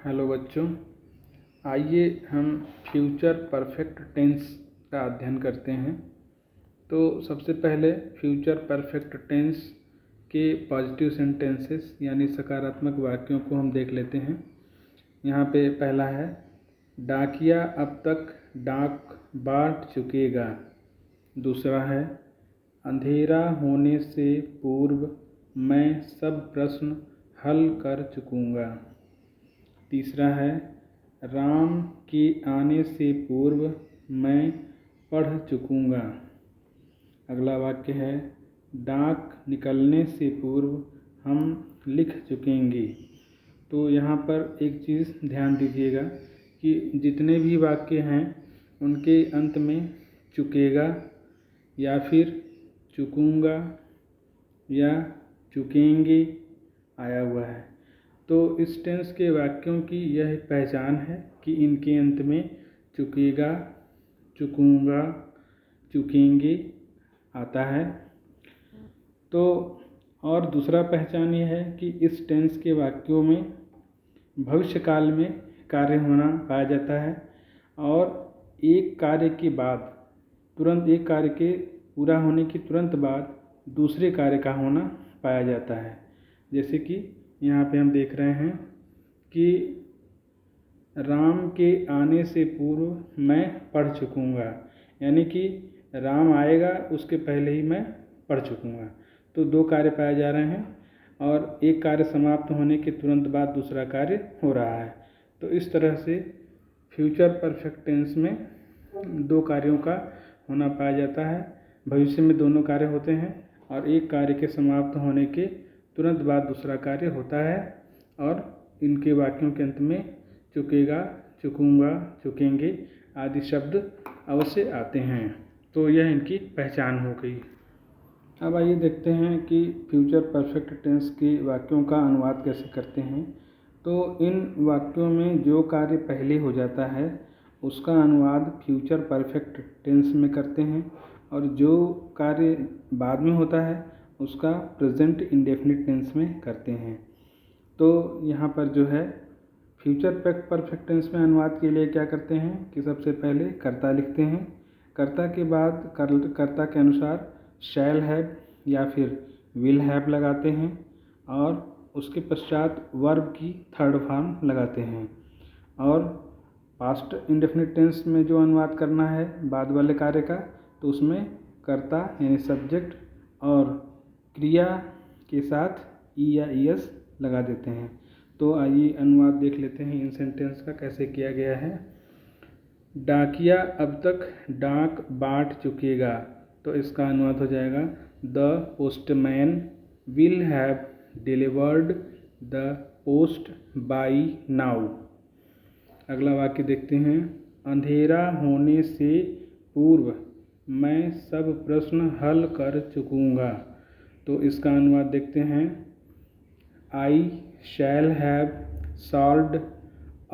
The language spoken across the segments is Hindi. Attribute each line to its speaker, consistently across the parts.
Speaker 1: हेलो बच्चों, आइए हम फ्यूचर परफेक्ट टेंस का अध्ययन करते हैं। तो सबसे पहले फ्यूचर परफेक्ट टेंस के पॉजिटिव सेंटेंसेस यानी सकारात्मक वाक्यों को हम देख लेते हैं। यहाँ पे पहला है, डाकिया अब तक डाक बांट चुकेगा। दूसरा है, अंधेरा होने से पूर्व मैं सब प्रश्न हल कर चुकूँगा। तीसरा है, राम के आने से पूर्व मैं पढ़ चुकूँगा। अगला वाक्य है, डाक निकलने से पूर्व हम लिख चुकेंगे। तो यहाँ पर एक चीज़ ध्यान दीजिएगा कि जितने भी वाक्य हैं उनके अंत में चुकेगा या फिर चुकूँगा या चुकेंगे आया हुआ है। तो इस टेंस के वाक्यों की यह पहचान है कि इनके अंत में चुकेगा, चुकूँगा, चुकेंगे आता है। तो और दूसरा पहचान यह है कि इस टेंस के वाक्यों में भविष्यकाल में कार्य होना पाया जाता है और एक कार्य के बाद तुरंत एक कार्य के पूरा होने के तुरंत बाद दूसरे कार्य का होना पाया जाता है। जैसे कि यहाँ पे हम देख रहे हैं कि राम के आने से पूर्व मैं पढ़ चुकूँगा, यानी कि राम आएगा उसके पहले ही मैं पढ़ चुकूँगा। तो दो कार्य पाए जा रहे हैं और एक कार्य समाप्त होने के तुरंत बाद दूसरा कार्य हो रहा है। तो इस तरह से फ्यूचर परफेक्ट टेंस में दो कार्यों का होना पाया जाता है। भविष्य में दोनों कार्य होते हैं और एक कार्य के समाप्त होने के तुरंत बाद दूसरा कार्य होता है और इनके वाक्यों के अंत में चुकेगा, चुकूँगा, चुकेंगे आदि शब्द अवश्य आते हैं। तो यह इनकी पहचान हो गई। अब आइए देखते हैं कि फ्यूचर परफेक्ट टेंस के वाक्यों का अनुवाद कैसे करते हैं। तो इन वाक्यों में जो कार्य पहले हो जाता है उसका अनुवाद फ्यूचर परफेक्ट टेंस में करते हैं और जो कार्य बाद में होता है उसका प्रेजेंट इंडेफिनिट टेंस में करते हैं। तो यहाँ पर जो है फ्यूचर परफेक्ट टेंस में अनुवाद के लिए क्या करते हैं कि सबसे पहले कर्ता लिखते हैं। कर्ता के बाद कर्ता के अनुसार शैल हैव या फिर विल हैव लगाते हैं और उसके पश्चात वर्ब की थर्ड फॉर्म लगाते हैं। और पास्ट इंडेफिनिट टेंस में जो अनुवाद करना है बाद वाले कार्य का, तो उसमें कर्ता यानी सब्जेक्ट और क्रिया के साथ ई या ईएस लगा देते हैं। तो आइए अनुवाद देख लेते हैं इन सेंटेंस का कैसे किया गया है। डाकिया अब तक डाक बांट चुकेगा। तो इसका अनुवाद हो जाएगा, the postman will have delivered the post by now. अगला वाक्य देखते हैं, अंधेरा होने से पूर्व मैं सब प्रश्न हल कर चुकूँगा। तो इसका अनुवाद देखते हैं, I shall have solved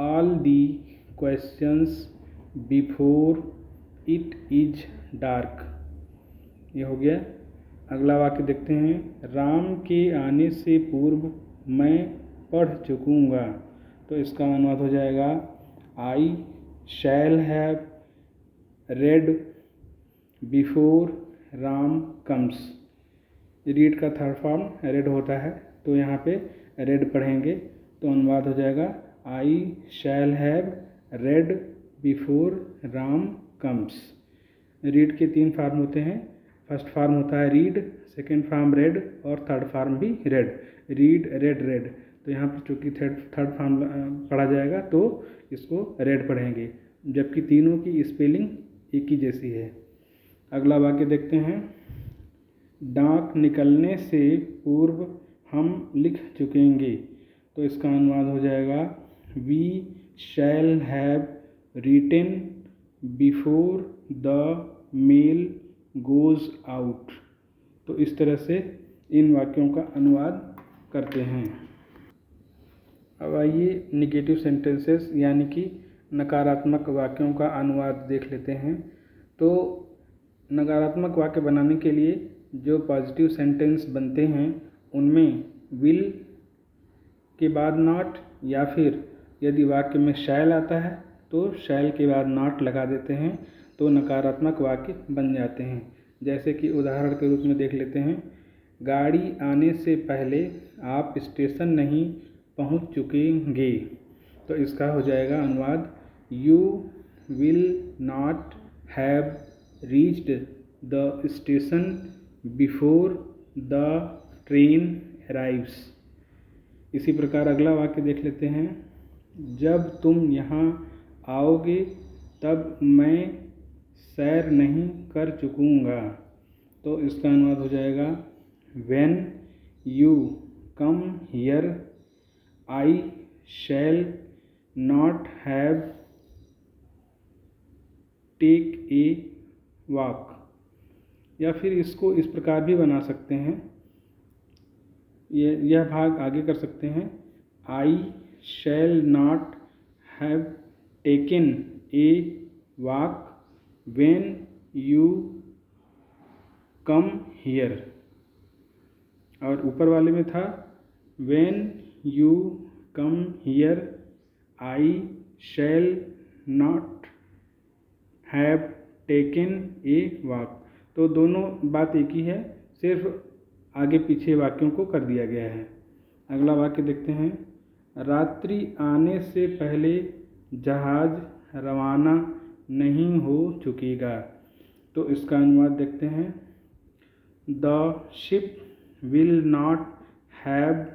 Speaker 1: all the questions before it is dark. ये हो गया। अगला वाक्य देखते हैं, राम के आने से पूर्व मैं पढ़ चुकूँगा। तो इसका अनुवाद हो जाएगा, I shall have read before Ram comes. Read का थर्ड फॉर्म रेड होता है, तो यहाँ पे रेड पढ़ेंगे तो अनुवाद हो जाएगा, I shall have read before Ram comes. Read के तीन फॉर्म होते हैं। फर्स्ट फॉर्म होता है रीड, सेकेंड फॉर्म रेड और थर्ड फॉर्म भी रेड। Read, read, read. तो यहाँ पर चूँकि थर्ड फॉर्म पढ़ा जाएगा तो इसको रेड पढ़ेंगे, जबकि तीनों की स्पेलिंग एक ही जैसी है। अगला वाक्य देखते हैं, डाक निकलने से पूर्व हम लिख चुकेंगे। तो इसका अनुवाद हो जाएगा, we shall have written before the mail goes out. तो इस तरह से इन वाक्यों का अनुवाद करते हैं। अब आइए निगेटिव सेंटेंसेस यानी कि नकारात्मक वाक्यों का अनुवाद देख लेते हैं। तो नकारात्मक वाक्य बनाने के लिए जो पॉजिटिव सेंटेंस बनते हैं उनमें विल के बाद नॉट या फिर यदि वाक्य में शैल आता है तो शैल के बाद नॉट लगा देते हैं तो नकारात्मक वाक्य बन जाते हैं। जैसे कि उदाहरण के रूप में देख लेते हैं, गाड़ी आने से पहले आप स्टेशन नहीं पहुंच चुकेंगे। तो इसका हो जाएगा अनुवाद, you will not have reached the station before the train arrives. इसी प्रकार अगला वाक्य देख लेते हैं, जब तुम यहाँ आओगे तब मैं सैर नहीं कर चुकूँगा। तो इसका अनुवाद हो जाएगा, when you come here I shall not have take a walk. या फिर इसको इस प्रकार भी बना सकते हैं, यह भाग आगे कर सकते हैं, I shall not have taken a walk when you come here. और ऊपर वाले में था, when you come here I shall not have taken a walk. तो दोनों बात एक ही है, सिर्फ आगे पीछे वाक्यों को कर दिया गया है। अगला वाक्य देखते हैं, रात्रि आने से पहले जहाज रवाना नहीं हो चुकेगा। तो इसका अनुवाद देखते हैं, the ship will not have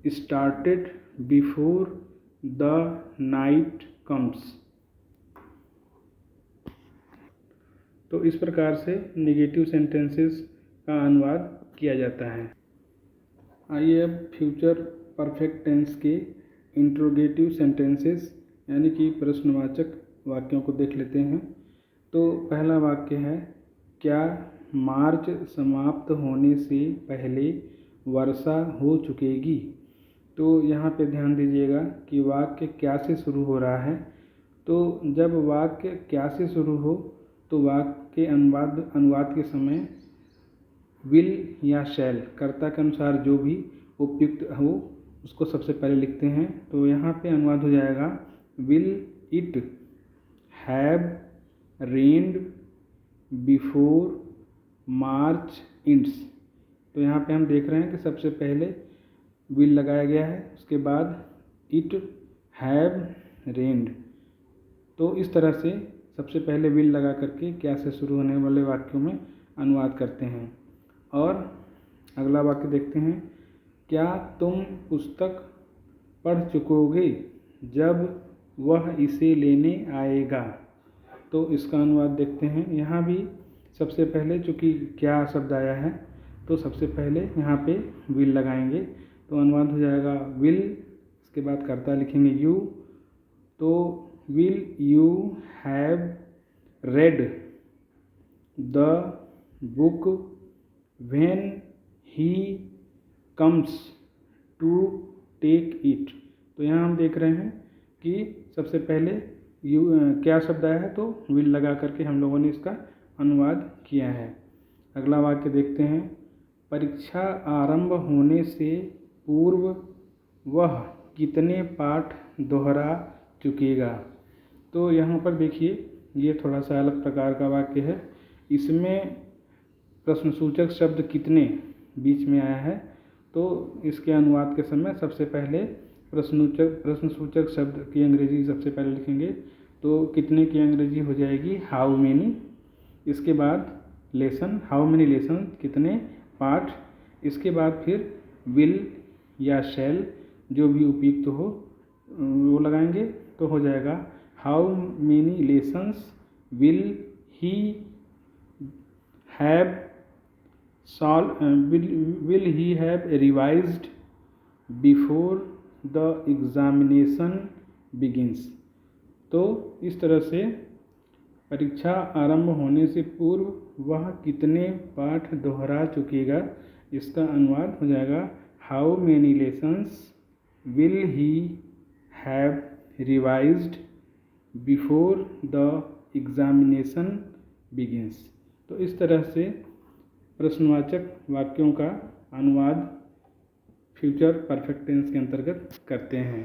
Speaker 1: started before the night comes. तो इस प्रकार से नेगेटिव सेंटेंसेस का अनुवाद किया जाता है। आइए अब फ्यूचर परफेक्ट टेंस के इंट्रोगेटिव सेंटेंसेस यानी कि प्रश्नवाचक वाक्यों को देख लेते हैं। तो पहला वाक्य है, क्या मार्च समाप्त होने से पहले वर्षा हो चुकेगी। तो यहाँ पे ध्यान दीजिएगा कि वाक्य क्या से शुरू हो रहा है। तो जब वाक्य क्या से शुरू हो तो वाक्य के अनुवाद के समय विल या शैल कर्ता के अनुसार जो भी उपयुक्त हो उसको सबसे पहले लिखते हैं। तो यहाँ पे अनुवाद हो जाएगा, will it have rained before March ends. तो यहाँ पे हम देख रहे हैं कि सबसे पहले विल लगाया गया है, उसके बाद इट हैव रेन्ड। तो इस तरह से सबसे पहले विल लगा करके क्या से शुरू होने वाले वाक्यों में अनुवाद करते हैं। और अगला वाक्य देखते हैं, क्या तुम पुस्तक पढ़ चुकोगे जब वह इसे लेने आएगा। तो इसका अनुवाद देखते हैं। यहाँ भी सबसे पहले चूँकि क्या शब्द आया है तो सबसे पहले यहाँ पे विल लगाएंगे। तो अनुवाद हो जाएगा विल, इसके बाद कर्ता लिखेंगे यू। तो will you have read the book when he comes to take it. तो यहाँ हम देख रहे हैं कि सबसे पहले क्या शब्द आया है तो विल लगा करके हम लोगों ने इसका अनुवाद किया है। अगला वाक्य देखते हैं, परीक्षा आरंभ होने से पूर्व वह कितने पाठ दोहरा चुकेगा। तो यहाँ पर देखिए ये थोड़ा सा अलग प्रकार का वाक्य है। इसमें प्रश्नसूचक शब्द कितने बीच में आया है। तो इसके अनुवाद के समय सबसे पहले प्रश्नसूचक शब्द की अंग्रेजी सबसे पहले लिखेंगे। तो कितने की अंग्रेजी हो जाएगी हाउ मेनी। इसके बाद लेसन, हाउ मेनी लेसन, कितने पाठ। इसके बाद फिर विल या शैल जो भी उपयुक्त हो वो लगाएंगे। तो हो जाएगा how many lessons will he have will he have revised before the examination begins। तो इस तरह से परीक्षा आरंभ होने से पूर्व वह कितने पाठ दोहरा चुकेगा, इसका अनुवाद हो जाएगा how many lessons will he have revised before the examination begins. तो इस तरह से प्रश्नवाचक वाक्यों का अनुवाद फ्यूचर परफेक्ट टेंस के अंतर्गत करते हैं।